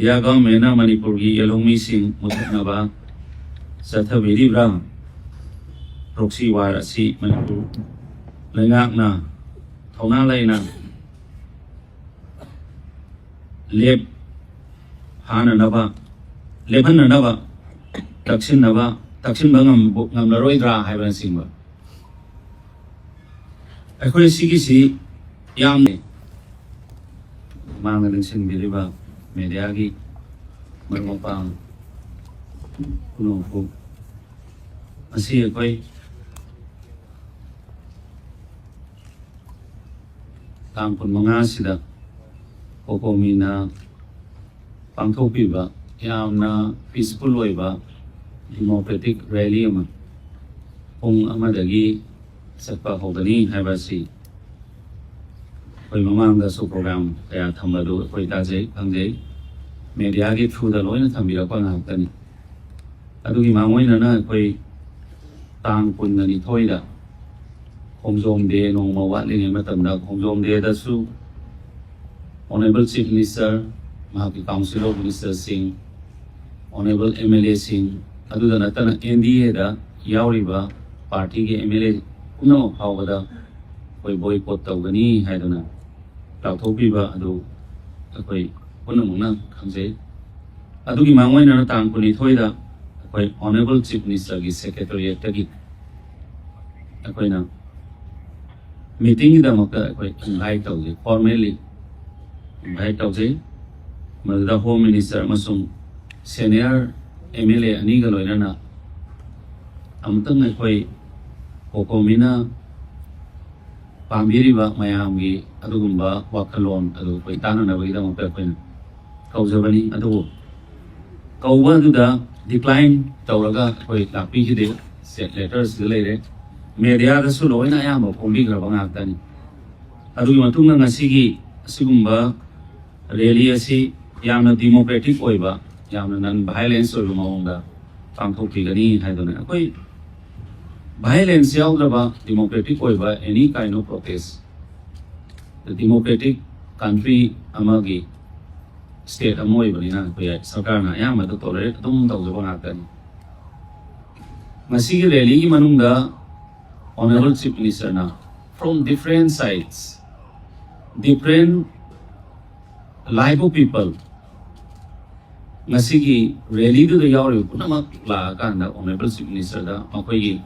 Ya government na Manipur gi yalongmi sing muthaknaba sathabiribra proxy war asi Manipur lengakna thona laina lep hananaba lephananaba taksin bangam ngamlaroidra haiban singba akhoi sigisi yamne mangna singbiliba media gi marmopang kunongpu asi akhoi tangpun manga sida kokomina pangthokpiba yamna peaceful oiba democratic rally ama pung amadagi satpa hogani haibasi koi mamangda su program kaya thambadu koi tajai kangjai media gi through da loina thambira pa ngakani adugi mangoina na koi tang punnani thoida khongjom de nongma watlinge matamda khongjom de da su honorable chief minister mahaki council of minister singh honorable MLA singh aduda natana NDA da yauriba party ge MLA puno hawada koi boycott tawgani haiduna lauthopiba adu koi punamuna khamjai adugi mangoina na tangpuni thoida koi honorable chief minister gi secretariat gi akoina meeting da makta koi invite tawje formally invite tawje madda home minister amasung senior MLA ani ga loinana amtang koi kokomina pambiriba mayamgi adugumba wakalon adu koi tanana bagida makta koi kaujabani adu kauba duda decline tawraga koi lakpi hide set letters gilere media da su loina yama pombi graba ngaktani adugi matungna ngasigi asigumba rally asi yamna democratic oiba yamna non violence oiba maonga pangthokpigani haidona koi violence yaudaba democratic oiba any kind of protest the democratic country amagi state amoi banina koi sarkar na yama to tolerate dum tawjaba ngakani masigi rally gi manungda honorable chief minister na from different sides different live people ngasigi rally du yauri punamak la kanda honorable chief minister da makoi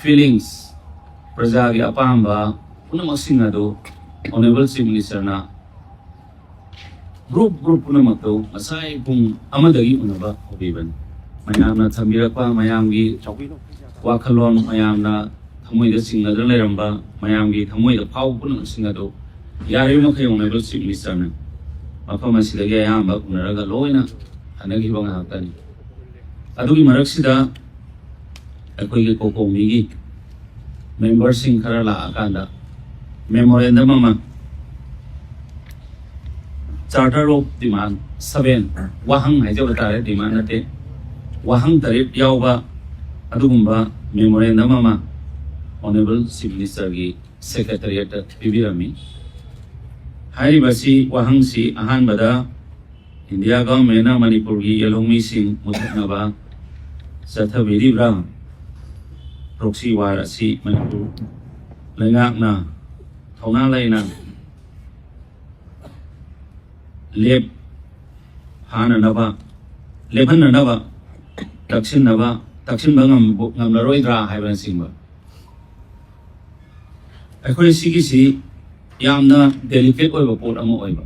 feelings praja gi apamba punamak singa do honorable chief minister na group punamak do asai pung amadagi unaba hobiban mayamna thambirakpa mayamgi wakhalon mayamna thamoi da singa da leramba mayamgi thamoi da phau punamak singa do yari makai honorable chief minister na mafam asidagi ayamba unaraga loina hanagi banga hakani adugi maraksida akoigi kokomigi members sing khara la akanda memorandum ama charter of demand 7 wahang haijaba tare demand ate wahang tarif yauba adugumba memorandum ama honorable chief minister gi secretariat pibirami hairibasi wahangsi ahanbada India government na Manipur gi yalongmi sing muthaknaba sathabiribra proxy war asi Manipur lengakna thona laina lep hananaba lephananaba taksin bangam ngamlaroidra haiban singba akhoi sigisi yamna delicate oiba pot amo oiba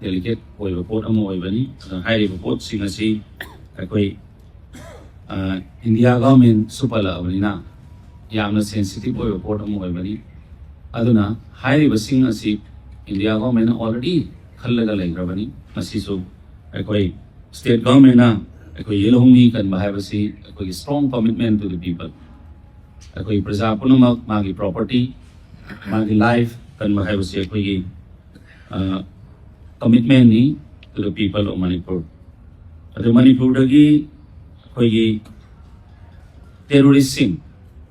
delicate oiba pot amo oibani hairiba pot sing asi akhoi India government supala abanina yamna sensitive oiba pot amo oibani aduna hairiba sing asi India government already khallaga laigrabani masisu akhoi state government na akhoi yelhongni kan bahabasi akhoi strong commitment to the people akhoi praja punamak magi property magi life kan bahabasi akhoi commitment ni to the people of Manipur adu Manipur dagi akhoi terrorism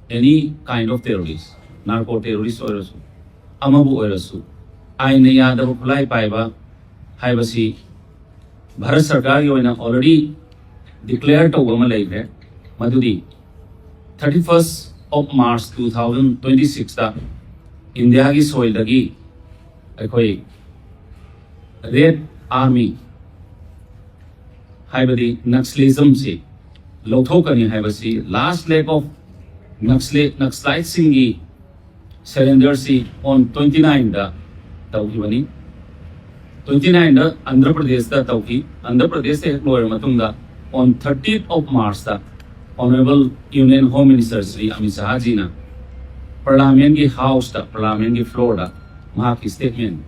any kind of terrorist narco terrorist oirasu amabu oirasu aina yadaba khulai paiba haibasi Bharat Sarkar already declared to Wamalay, Madudi, 31st of March 2026, India ki soil dagi, Red Army, Haibadi, Naxalism si, Lotokani Haibasi, last leg of Naxlite Singi, surrender si on 29 da Tauki 29 da Andhra Pradesh da Tauki, Andhra Pradesh se lawyer Matunda on 30th of March da Honorable Union Home Minister Sri Amit Shah ji na Parliament ki house da Parliament ki floor da mahaki statement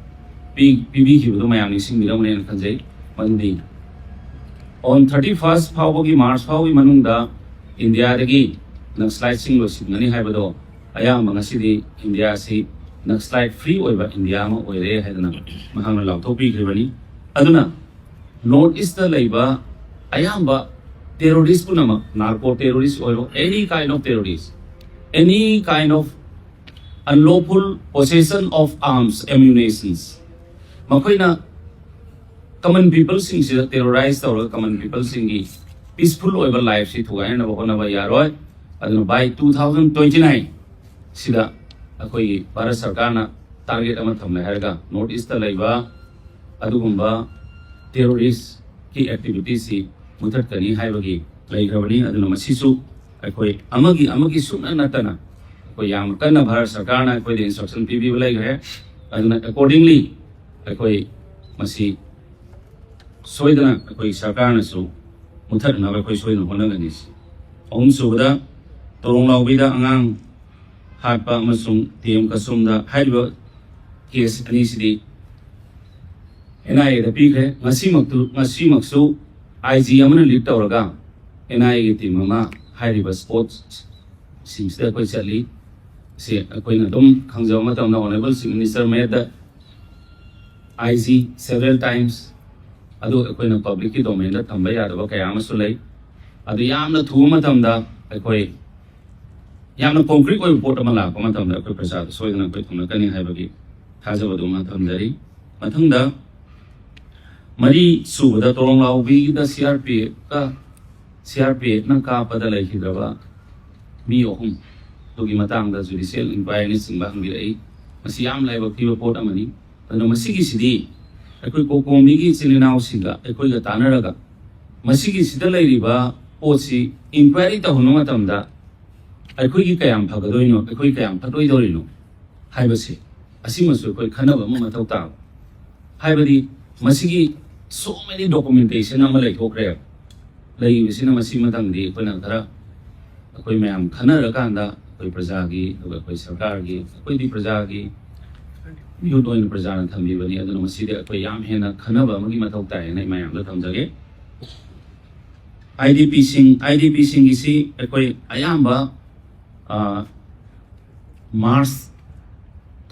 PB ki do mayam ni sing biram ne khanjai mandi on 31st February March February manungda India dagi Naxalite sing lo signani haibado ayam mangasidi India si Naxalite free oiba India ma oire haidana mahang lautopi kribani aduna North East da leiba ayamba terrorist punama narco terrorist oiba any kind of terrorist, any kind of unlawful possession of arms ammunitions makoina common people sing si terrorize or common people singi peaceful oiba life si thuai na bokona ba yaroi aduna by 2029 sida akoi Bharat Sarkar na target ama thamle haraga North East da leiba adugumba terrorist ki activities si muthat kani haibagi leigrabani aduna masisu akoi amagi suna natana akoi yam kana Bharat Sarkar na akoi instruction pibi laigre aduna accordingly akoi masi soidana akoi Sarkar na su muthat na akoi soidana honagani subada torong laubida angang hatpa masung tiem kasumda haiba case anisidi NIA da pikhe ngasi maksu IG amana lead tawraga NIA ki team ma haiba sports seems da koi chali se koi na dum khangjaw ma tamna honorable chief minister made the IG several times adu koi na public ki domain da thamba ya da kaya ma sulai adu yamna thu ma tamda koi yamna concrete koi report amala ko ma tamda koi prasad soidana koi thumna kani haiba ki thajabadu ma tamdari mathangda Mari subada torong laubi da CRP na kapada lai hidraba mi ohum tugi matang da judicial inquiry singba hangirai masiyam lai bakti report amani tano masigi sidi akoi kokomi gi chilinau singa akoi ga tanaraga masigi sida lai riba pochi inquiry ta hono matamda akoi gi kayam phagadoino akoi kayam phatoi dorino haibase asimasu akoi khanaba ma mathau ta haibadi masigi so many documentation ama lai thokre lai bisina masima tangdi kona thara koi mayam khana rakanda koi praja gi koi sarkar gi koi di praja gi yu doin praja na thambi bani aduna maside koi yam hena khana ba magi mathau tai nai mayam la thamjage IDP sing gi si koi ayamba March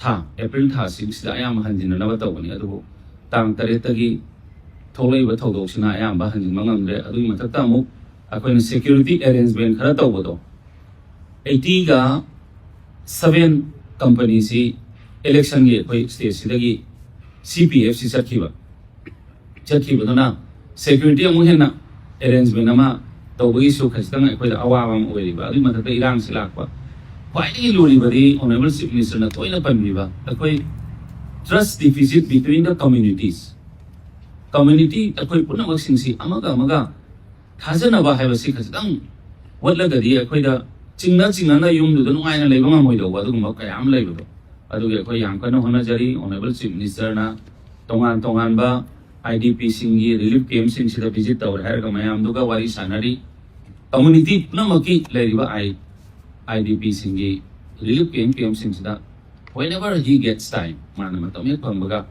tha April tha sing sida ayam hanjina na ba tawani adu tang taretagi tholai ba thodok sina ayam ba hanjin mangam re adu mathakta mu akoi na security arrangement khara tawbodo 80 ga 7 company si election ge koi state sidagi CPF si chatkiba na security amu hena arrangement ama tawbagi su khastang akoi da awa bam oiriba adu mathakta irang silakpa kwai luri bari honorable chief minister na toina pambiba akoi trust deficit between the communities. Community akoi puna maksingsi amaga thajana ba haibasi khasdang watlagadi akoi da chingna na yumdu da nungai na leiba ngamoi do adu ma kayam leiba do adu ge akoi yang kana hona jari honorable chief minister na tongan ba IDP singi relief camp sing sida visit tawar har ga mayam du ga wari sanari community puna maki leiba IDP singi relief camp sing sida whenever he gets time mana matamya pambaga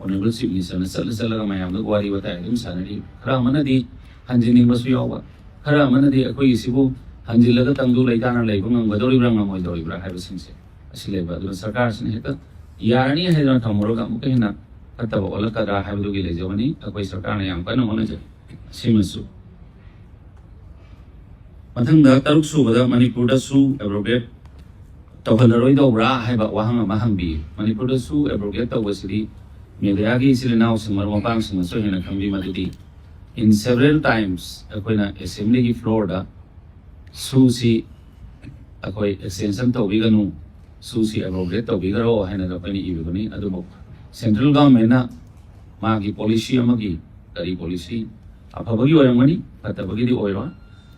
honorable chief minister na sala mayam da gwari bata dum sanari khara manadi hanjini masu yawa khara manadi akoi sibu hanjilaga tangdu laitana leibang ngadori brang ngamoi dori bra haiba singse asileba du sarkar sine heta yarani haidana thamoroga mukena ataba ola kada haibu gi lejawani akoi sarkar na yang kana mona je simasu mathangda taruk su bada manipur da su abrogate tawhalaroi dobra haiba wahang ma hangbi manipur da su abrogate tawasidi media gi silinau singmar mapang sing so hena khambi madudi in several times akoina assembly ki floor da susi akoi extension tawbiganu susi abrogate tawbigaro haina da pani ibigani adubo central government na magi policy amagi kari policy afabagi oyamani fatabagi di oyro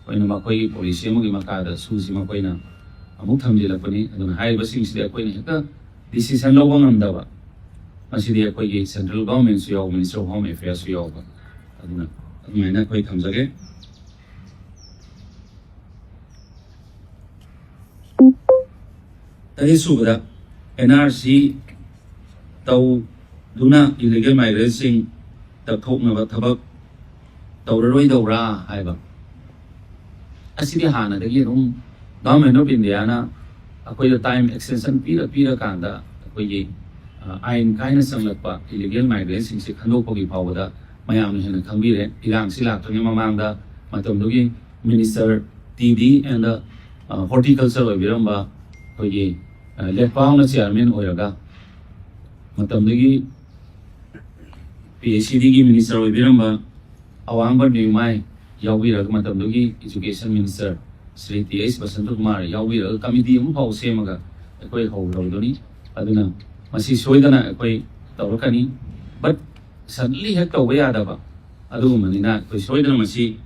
oina makoi policy amagi makada susi makoina amuk thamjilapani aduna haiba singsida akoina heka decision lawang amdaba masidi akoigi central government su yaw minister of home affairs su yaw aduna aduna koi thamjage tadi subada NRC tau duna illegal migrants tathoknaba thabak tawraroi dawra haiba asidi hana dagi government of India na akoi time extension pira kanda akoi ain kaina sanglakpa illegal migrants sing se khandokpagi phawada mayam hena khangbire irang sila thongi mamangda matomdugi minister TD and horticulture oibiramba akoi lepang na chairman oiraga matamdagi PhD gi minister oibiramba awangba nimai yawiraga matamdagi education minister Sri T.S. Basanto Kumar yawiraga committee am phau semaga akoi hawrodoni aduna masi soidana akoi tawrakani but suddenly hek tawba yadaba adugumanina akoi soidana masi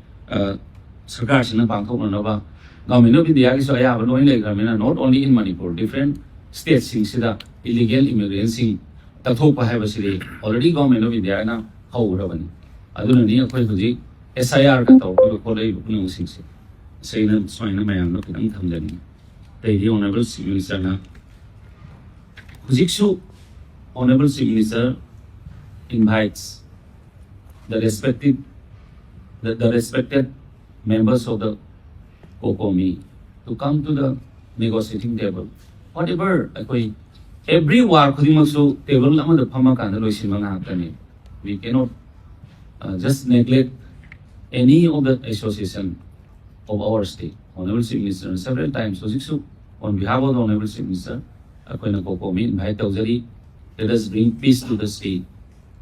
sarkar sina pangthoknaba government of India is ayaba loi legamina not only in Manipur different states sing sida illegal immigrants sing tathokpa haibasidi already government of India na hawrabani aduna ni akoi huji SIR ka tawba kolai bunung sing se sayna soina mayam no kitang thamjani the honorable chief minister na hujiksu honorable chief minister invites the respected members of the COCOMI to come to the negotiating table. Whatever, every war khudimaksu table lamada phama kanda loisinma ngakani. We cannot just neglect any of the association of our state. Honorable Chief Minister several times hujiksu on behalf of the Honorable Chief Minister akoina COCOMI invite tawjari let us bring peace to the state.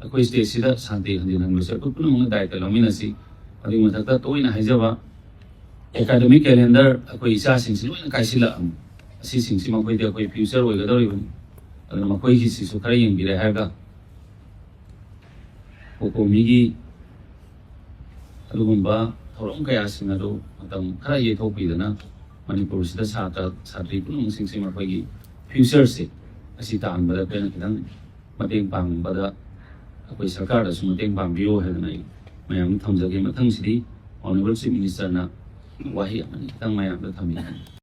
Akoi state sida shanti hanjin hanglosa punung daita lominasi adi mathakta toina haijaba academic calendar akoi isa singsi loina kaisila asi singsi makoi de akoi future oigadori bani aduna makoi hi sisu khara yengbire haiga COCOMI gi adugumba thorong kaya sing adu matam khara ye thokpidana Manipur sida satri punung singsi makoi gi future se asi tan bada pena kitang mateng pang bada akoi sarkar da su mateng pang biyo haidana mayam thamjage mathang sidi honorable chief minister na wahi amani kitang mayam da thami